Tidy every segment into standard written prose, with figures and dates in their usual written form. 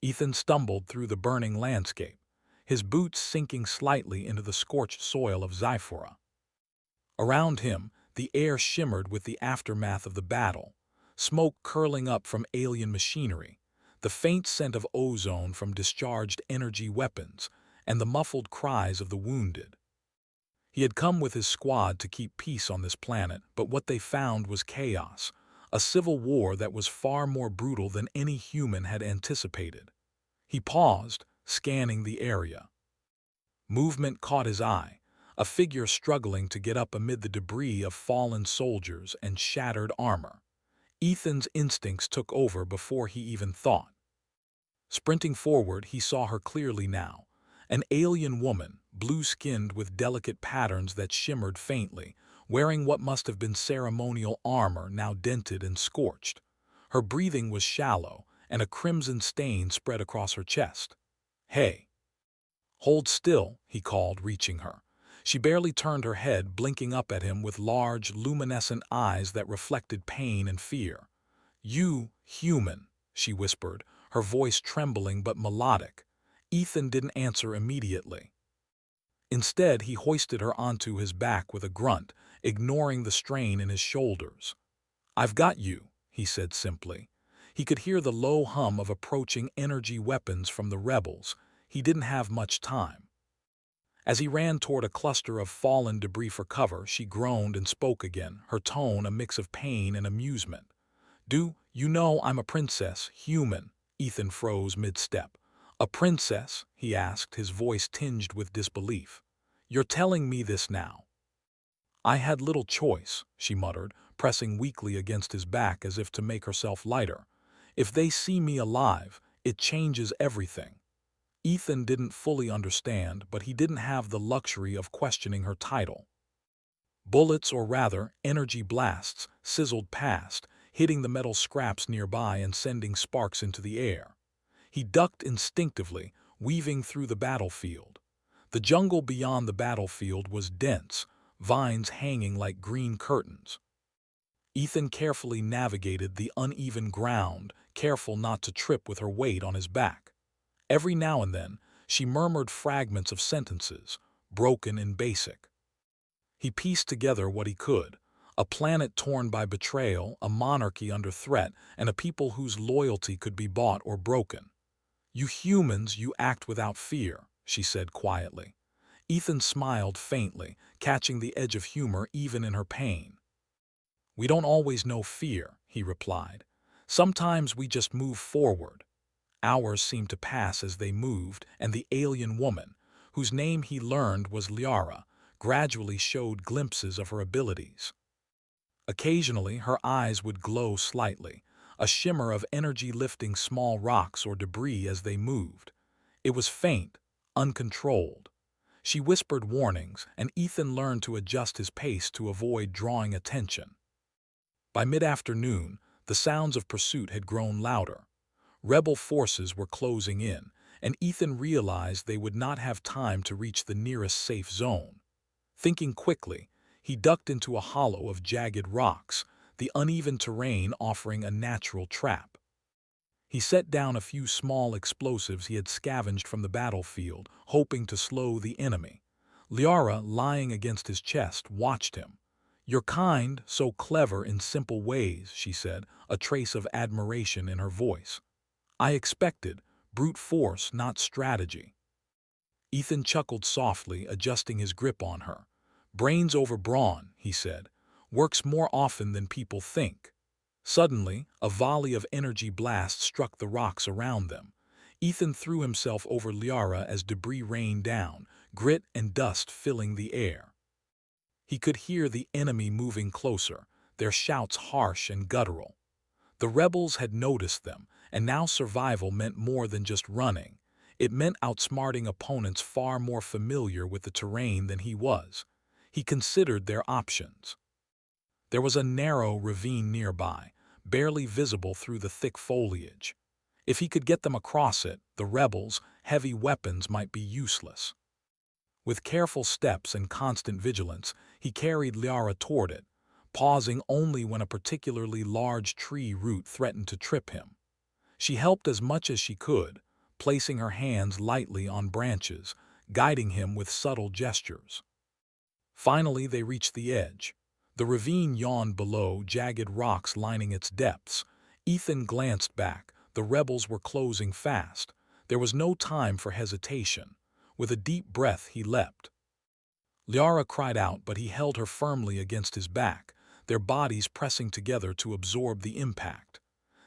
Ethan stumbled through the burning landscape, his boots sinking slightly into the scorched soil of Zyphora. Around him, the air shimmered with the aftermath of the battle, smoke curling up from alien machinery, the faint scent of ozone from discharged energy weapons, and the muffled cries of the wounded. He had come with his squad to keep peace on this planet, but what they found was chaos, a civil war that was far more brutal than any human had anticipated. He paused, scanning the area. Movement caught his eye, a figure struggling to get up amid the debris of fallen soldiers and shattered armor. Ethan's instincts took over before he even thought. Sprinting forward, he saw her clearly now. An alien woman, blue-skinned with delicate patterns that shimmered faintly, wearing what must have been ceremonial armor now dented and scorched. Her breathing was shallow, and a crimson stain spread across her chest. "Hey!" "Hold still," he called, reaching her. She barely turned her head, blinking up at him with large, luminescent eyes that reflected pain and fear. "You, human," she whispered, her voice trembling but melodic. Ethan didn't answer immediately. Instead, he hoisted her onto his back with a grunt, ignoring the strain in his shoulders. "I've got you," he said simply. He could hear the low hum of approaching energy weapons from the rebels. He didn't have much time. As he ran toward a cluster of fallen debris for cover, she groaned and spoke again, her tone a mix of pain and amusement. "Do you know I'm a princess, human?" Ethan froze mid-step. "A princess?" he asked, his voice tinged with disbelief. "You're telling me this now?" "I had little choice," she muttered, pressing weakly against his back as if to make herself lighter. "If they see me alive, it changes everything." Ethan didn't fully understand, but he didn't have the luxury of questioning her title. Bullets, or rather, energy blasts, sizzled past, hitting the metal scraps nearby and sending sparks into the air. He ducked instinctively, weaving through the battlefield. The jungle beyond the battlefield was dense, vines hanging like green curtains. Ethan carefully navigated the uneven ground, careful not to trip with her weight on his back. Every now and then, she murmured fragments of sentences, broken and basic. He pieced together what he could: a planet torn by betrayal, a monarchy under threat, and a people whose loyalty could be bought or broken. "You humans, you act without fear," she said quietly. Ethan smiled faintly, catching the edge of humor even in her pain. "We don't always know fear," he replied. "Sometimes we just move forward." Hours seemed to pass as they moved, and the alien woman, whose name he learned was Liara, gradually showed glimpses of her abilities. Occasionally, her eyes would glow slightly, a shimmer of energy lifting small rocks or debris as they moved. It was faint, uncontrolled. She whispered warnings, and Ethan learned to adjust his pace to avoid drawing attention. By mid-afternoon, the sounds of pursuit had grown louder. Rebel forces were closing in, and Ethan realized they would not have time to reach the nearest safe zone. Thinking quickly, he ducked into a hollow of jagged rocks, the uneven terrain offering a natural trap. He set down a few small explosives he had scavenged from the battlefield, hoping to slow the enemy. Liara, lying against his chest, watched him. "You're kind, so clever in simple ways," she said, a trace of admiration in her voice. "I expected brute force, not strategy." Ethan chuckled softly, adjusting his grip on her. "Brains over brawn," he said. "Works more often than people think." Suddenly, a volley of energy blasts struck the rocks around them. Ethan threw himself over Liara as debris rained down, grit and dust filling the air. He could hear the enemy moving closer, their shouts harsh and guttural. The rebels had noticed them, and now survival meant more than just running. It meant outsmarting opponents far more familiar with the terrain than he was. He considered their options. There was a narrow ravine nearby, barely visible through the thick foliage. If he could get them across it, the rebels' heavy weapons might be useless. With careful steps and constant vigilance, he carried Liara toward it, pausing only when a particularly large tree root threatened to trip him. She helped as much as she could, placing her hands lightly on branches, guiding him with subtle gestures. Finally, they reached the edge. The ravine yawned below, jagged rocks lining its depths. Ethan glanced back. The rebels were closing fast. There was no time for hesitation. With a deep breath, he leapt. Liara cried out, but he held her firmly against his back, their bodies pressing together to absorb the impact.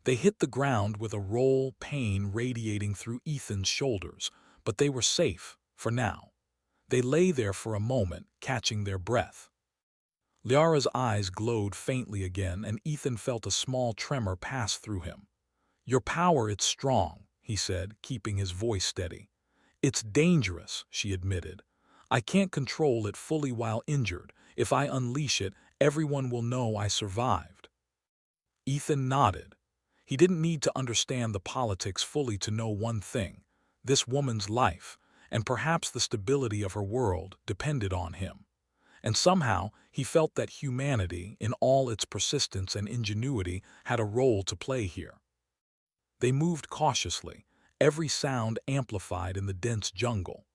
They hit the ground with a roll, pain radiating through Ethan's shoulders, but they were safe, for now. They lay there for a moment, catching their breath. Liara's eyes glowed faintly again, and Ethan felt a small tremor pass through him. "Your power, it's strong," he said, keeping his voice steady. "It's dangerous," she admitted. "I can't control it fully while injured. If I unleash it, everyone will know I survived." Ethan nodded. He didn't need to understand the politics fully to know one thing. This woman's life, and perhaps the stability of her world, depended on him. And somehow, he felt that humanity, in all its persistence and ingenuity, had a role to play here. They moved cautiously, every sound amplified in the dense jungle.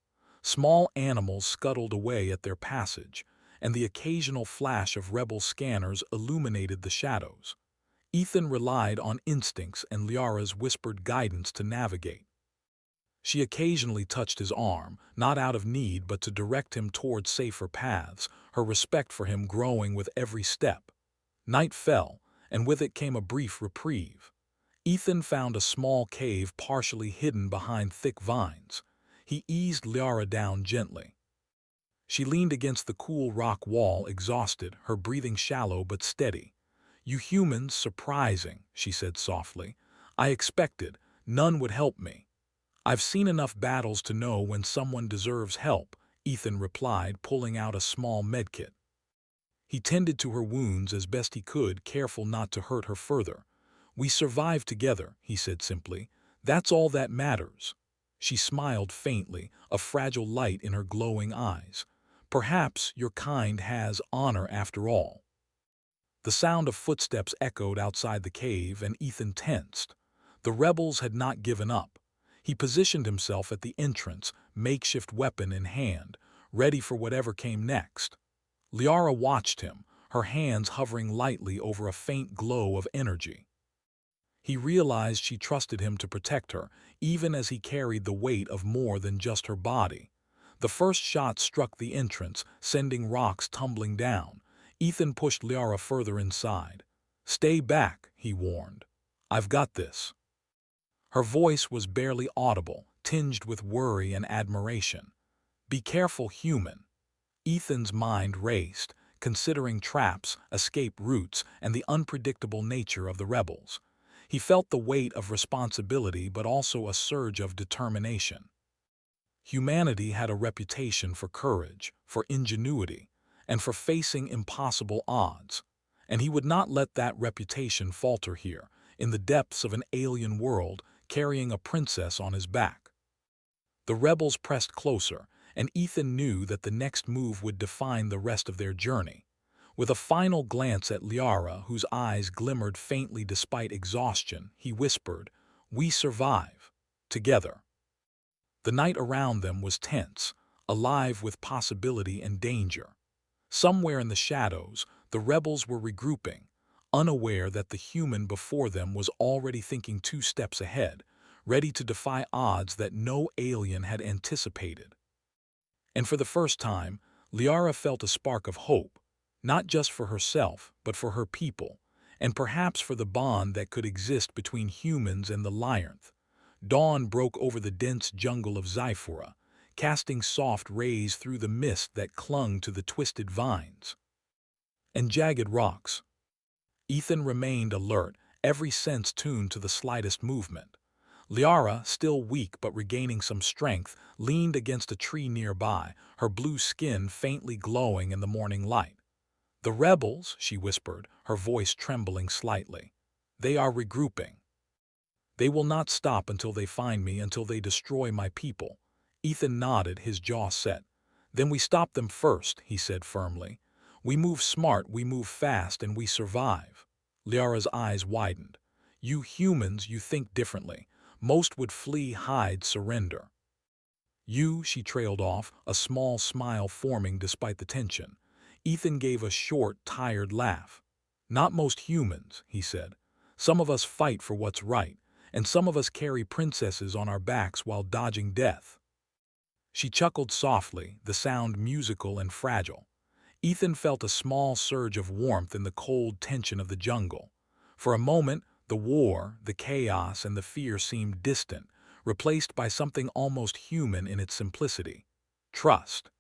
Small animals scuttled away at their passage, and the occasional flash of rebel scanners illuminated the shadows. Ethan relied on instincts and Liara's whispered guidance to navigate. She occasionally touched his arm, not out of need but to direct him toward safer paths, her respect for him growing with every step. Night fell, and with it came a brief reprieve. Ethan found a small cave partially hidden behind thick vines. He eased Liara down gently. She leaned against the cool rock wall, exhausted, her breathing shallow but steady. "You humans, surprising," she said softly. "I expected. None would help me." "I've seen enough battles to know when someone deserves help," Ethan replied, pulling out a small medkit. He tended to her wounds as best he could, careful not to hurt her further. "We survived together," he said simply. "That's all that matters." She smiled faintly, a fragile light in her glowing eyes. "Perhaps your kind has honor after all." The sound of footsteps echoed outside the cave, and Ethan tensed. The rebels had not given up. He positioned himself at the entrance, makeshift weapon in hand, ready for whatever came next. Liara watched him, her hands hovering lightly over a faint glow of energy. He realized she trusted him to protect her, even as he carried the weight of more than just her body. The first shot struck the entrance, sending rocks tumbling down. Ethan pushed Liara further inside. "Stay back," he warned. "I've got this." Her voice was barely audible, tinged with worry and admiration. "Be careful, human." Ethan's mind raced, considering traps, escape routes, and the unpredictable nature of the rebels. He felt the weight of responsibility but also a surge of determination. Humanity had a reputation for courage, for ingenuity, and for facing impossible odds, and he would not let that reputation falter here, in the depths of an alien world, carrying a princess on his back. The rebels pressed closer, and Ethan knew that the next move would define the rest of their journey. With a final glance at Liara, whose eyes glimmered faintly despite exhaustion, he whispered, "We survive. Together." The night around them was tense, alive with possibility and danger. Somewhere in the shadows, the rebels were regrouping, unaware that the human before them was already thinking 2 steps ahead, ready to defy odds that no alien had anticipated. And for the first time, Liara felt a spark of hope, not just for herself, but for her people, and perhaps for the bond that could exist between humans and the Lyrnth. Dawn broke over the dense jungle of Zyphora, casting soft rays through the mist that clung to the twisted vines and jagged rocks. Ethan remained alert, every sense tuned to the slightest movement. Liara, still weak but regaining some strength, leaned against a tree nearby, her blue skin faintly glowing in the morning light. "The rebels," she whispered, her voice trembling slightly. "They are regrouping. They will not stop until they find me, until they destroy my people." Ethan nodded, his jaw set. "Then we stop them first," he said firmly. "We move smart, we move fast, and we survive." Liara's eyes widened. "You humans, you think differently. Most would flee, hide, surrender. You, she trailed off, a small smile forming despite the tension. Ethan gave a short, tired laugh. Not most humans, he said. Some of us fight for what's right, and some of us carry princesses on our backs while dodging death. She chuckled softly, the sound musical and fragile. Ethan felt a small surge of warmth in the cold tension of the jungle. For a moment, the war, the chaos, and the fear seemed distant, replaced by something almost human in its simplicity: trust.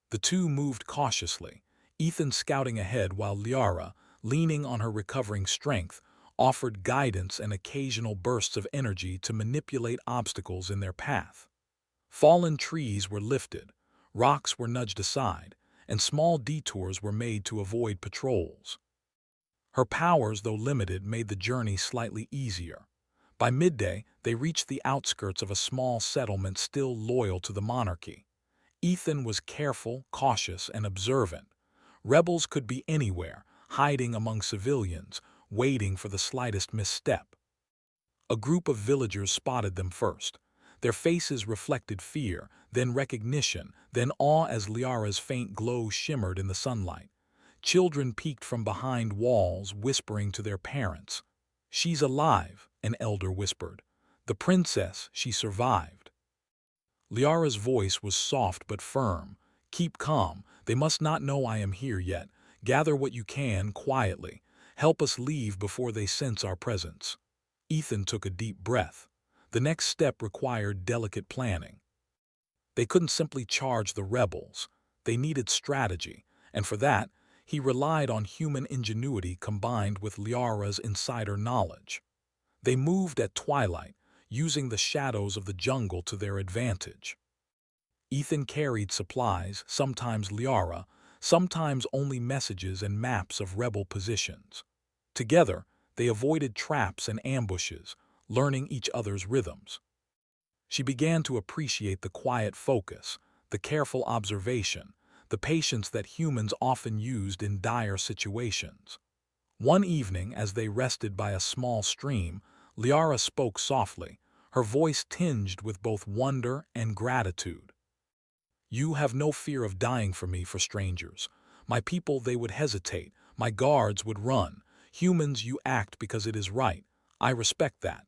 The two moved cautiously, Ethan scouting ahead while Liara, leaning on her recovering strength, offered guidance and occasional bursts of energy to manipulate obstacles in their path. Fallen trees were lifted, rocks were nudged aside, and small detours were made to avoid patrols. Her powers, though limited, made the journey slightly easier. By midday, they reached the outskirts of a small settlement still loyal to the monarchy. Ethan was careful, cautious, and observant. Rebels could be anywhere, hiding among civilians, waiting for the slightest misstep. A group of villagers spotted them first. Their faces reflected fear, then recognition, then awe as Liara's faint glow shimmered in the sunlight. Children peeked from behind walls, whispering to their parents. "She's alive," an elder whispered. "The princess, she survived." Liara's voice was soft but firm. "Keep calm. They must not know I am here yet. Gather what you can, quietly. Help us leave before they sense our presence." Ethan took a deep breath. The next step required delicate planning. They couldn't simply charge the rebels. They needed strategy, and for that, he relied on human ingenuity combined with Liara's insider knowledge. They moved at twilight, using the shadows of the jungle to their advantage. Ethan carried supplies, sometimes Liara, sometimes only messages and maps of rebel positions. Together, they avoided traps and ambushes, learning each other's rhythms. She began to appreciate the quiet focus, the careful observation, the patience that humans often used in dire situations. One evening, as they rested by a small stream, Liara spoke softly, her voice tinged with both wonder and gratitude. "You have no fear of dying for me, for strangers. My people, they would hesitate. My guards would run. Humans, you act because it is right. I respect that."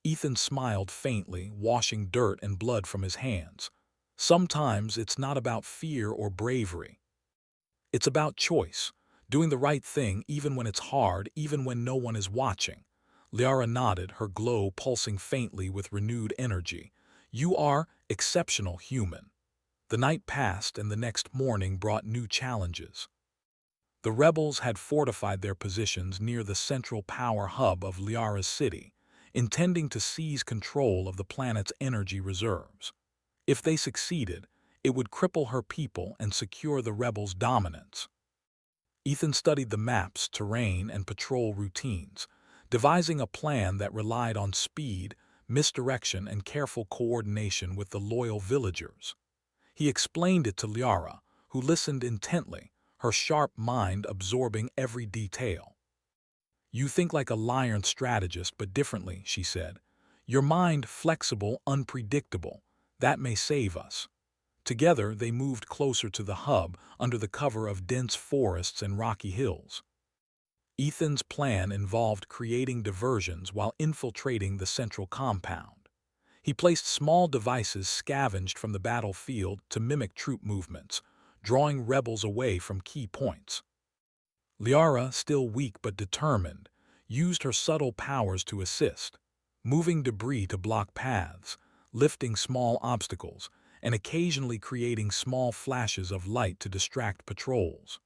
Ethan smiled faintly, washing dirt and blood from his hands. "Sometimes it's not about fear or bravery. It's about choice, doing the right thing even when it's hard, even when no one is watching." Liara nodded, her glow pulsing faintly with renewed energy. "You are exceptional human." The night passed and the next morning brought new challenges. The rebels had fortified their positions near the central power hub of Liara's city, intending to seize control of the planet's energy reserves. If they succeeded, it would cripple her people and secure the rebels' dominance. Ethan studied the maps, terrain, and patrol routines, devising a plan that relied on speed, misdirection, and careful coordination with the loyal villagers. He explained it to Liara, who listened intently, her sharp mind absorbing every detail. "You think like a lion strategist, but differently," she said. "Your mind flexible, unpredictable. That may save us." Together, they moved closer to the hub under the cover of dense forests and rocky hills. Ethan's plan involved creating diversions while infiltrating the central compound. He placed small devices scavenged from the battlefield to mimic troop movements, drawing rebels away from key points. Liara, still weak but determined, used her subtle powers to assist, moving debris to block paths, lifting small obstacles, and occasionally creating small flashes of light to distract patrols.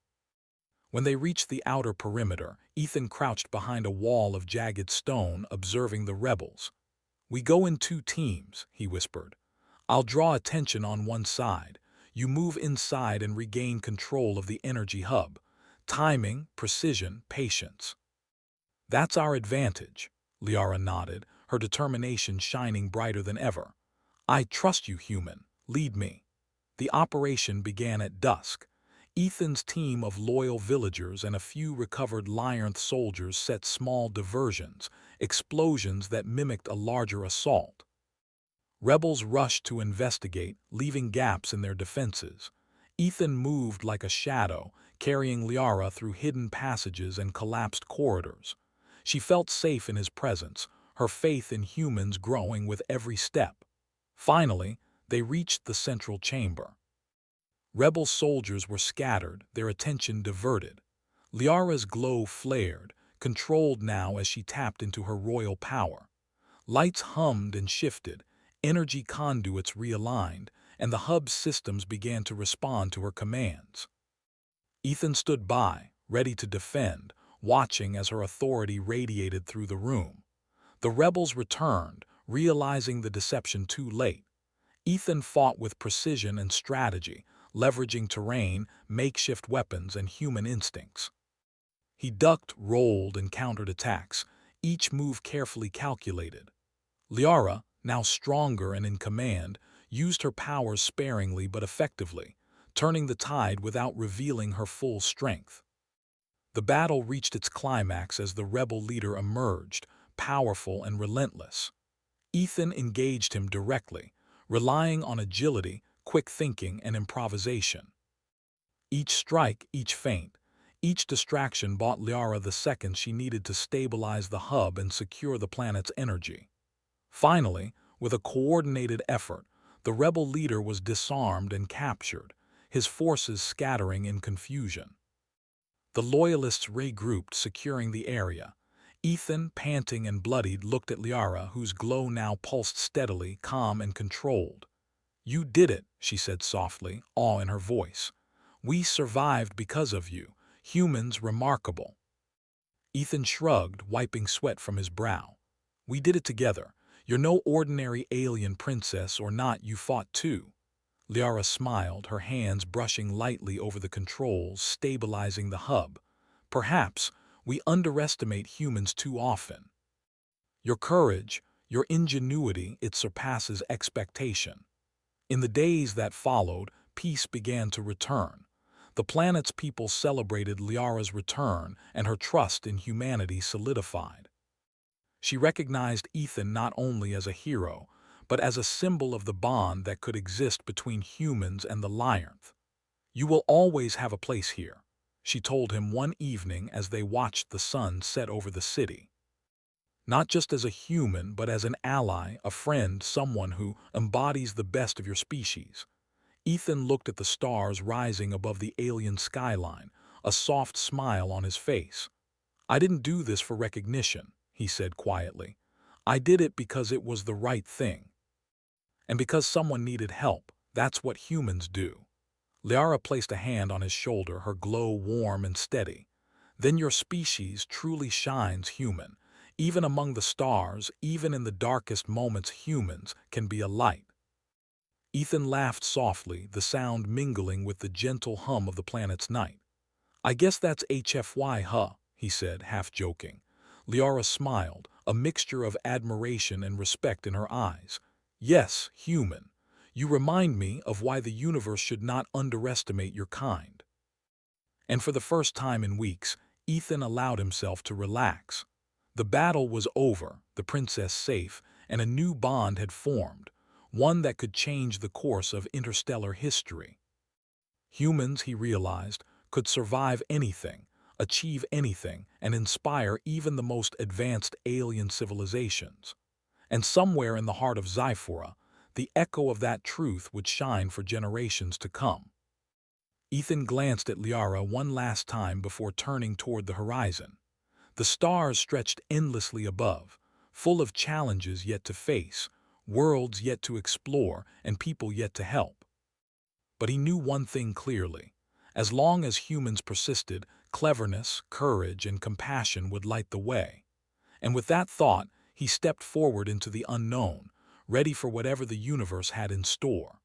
When they reached the outer perimeter, Ethan crouched behind a wall of jagged stone, observing the rebels. "We go in two teams," he whispered. "I'll draw attention on one side. You move inside and regain control of the energy hub. Timing, precision, patience." "That's our advantage," Liara nodded, her determination shining brighter than ever. "I trust you, human. Lead me." The operation began at dusk. Ethan's team of loyal villagers and a few recovered Lionth soldiers set small diversions, explosions that mimicked a larger assault. Rebels rushed to investigate, leaving gaps in their defenses. Ethan moved like a shadow, carrying Liara through hidden passages and collapsed corridors. She felt safe in his presence, her faith in humans growing with every step. Finally, they reached the central chamber. Rebel soldiers were scattered, their attention diverted. Liara's glow flared, controlled now as she tapped into her royal power. Lights hummed and shifted, energy conduits realigned, and the hub's systems began to respond to her commands. Ethan stood by, ready to defend, watching as her authority radiated through the room. The rebels returned, realizing the deception too late. Ethan fought with precision and strategy, leveraging terrain, makeshift weapons, and human instincts. He ducked, rolled, and countered attacks, each move carefully calculated. Liara, now stronger and in command, used her powers sparingly but effectively, turning the tide without revealing her full strength. The battle reached its climax as the rebel leader emerged, powerful and relentless. Ethan engaged him directly, relying on agility, quick thinking, and improvisation. Each strike, each feint, each distraction bought Liara the seconds she needed to stabilize the hub and secure the planet's energy. Finally, with a coordinated effort, the rebel leader was disarmed and captured, his forces scattering in confusion. The loyalists regrouped, securing the area. Ethan, panting and bloodied, looked at Liara, whose glow now pulsed steadily, calm and controlled. "You did it," she said softly, awe in her voice. "We survived because of you. Humans remarkable." Ethan shrugged, wiping sweat from his brow. "We did it together. You're no ordinary alien princess or not, you fought too." Liara smiled, her hands brushing lightly over the controls, stabilizing the hub. "Perhaps we underestimate humans too often. Your courage, your ingenuity, it surpasses expectation." In the days that followed, peace began to return. The planet's people celebrated Liara's return, and her trust in humanity solidified. She recognized Ethan not only as a hero, but as a symbol of the bond that could exist between humans and the Lionth. "You will always have a place here," she told him one evening as they watched the sun set over the city. "Not just as a human, but as an ally, a friend, someone who embodies the best of your species." Ethan looked at the stars rising above the alien skyline, a soft smile on his face. "I didn't do this for recognition," he said quietly. "I did it because it was the right thing. And because someone needed help, that's what humans do." Liara placed a hand on his shoulder, her glow warm and steady. "Then your species truly shines human. Even among the stars, even in the darkest moments, humans can be a light." Ethan laughed softly, the sound mingling with the gentle hum of the planet's night. "I guess that's HFY, huh?" he said, half joking. Liara smiled, a mixture of admiration and respect in her eyes. "Yes, human. You remind me of why the universe should not underestimate your kind." And for the first time in weeks, Ethan allowed himself to relax. The battle was over, the princess safe, and a new bond had formed, one that could change the course of interstellar history. Humans, he realized, could survive anything, achieve anything, and inspire even the most advanced alien civilizations. And somewhere in the heart of Zyphora, the echo of that truth would shine for generations to come. Ethan glanced at Liara one last time before turning toward the horizon. The stars stretched endlessly above, full of challenges yet to face, worlds yet to explore, and people yet to help. But he knew one thing clearly. As long as humans persisted, cleverness, courage, and compassion would light the way. And with that thought, he stepped forward into the unknown, ready for whatever the universe had in store.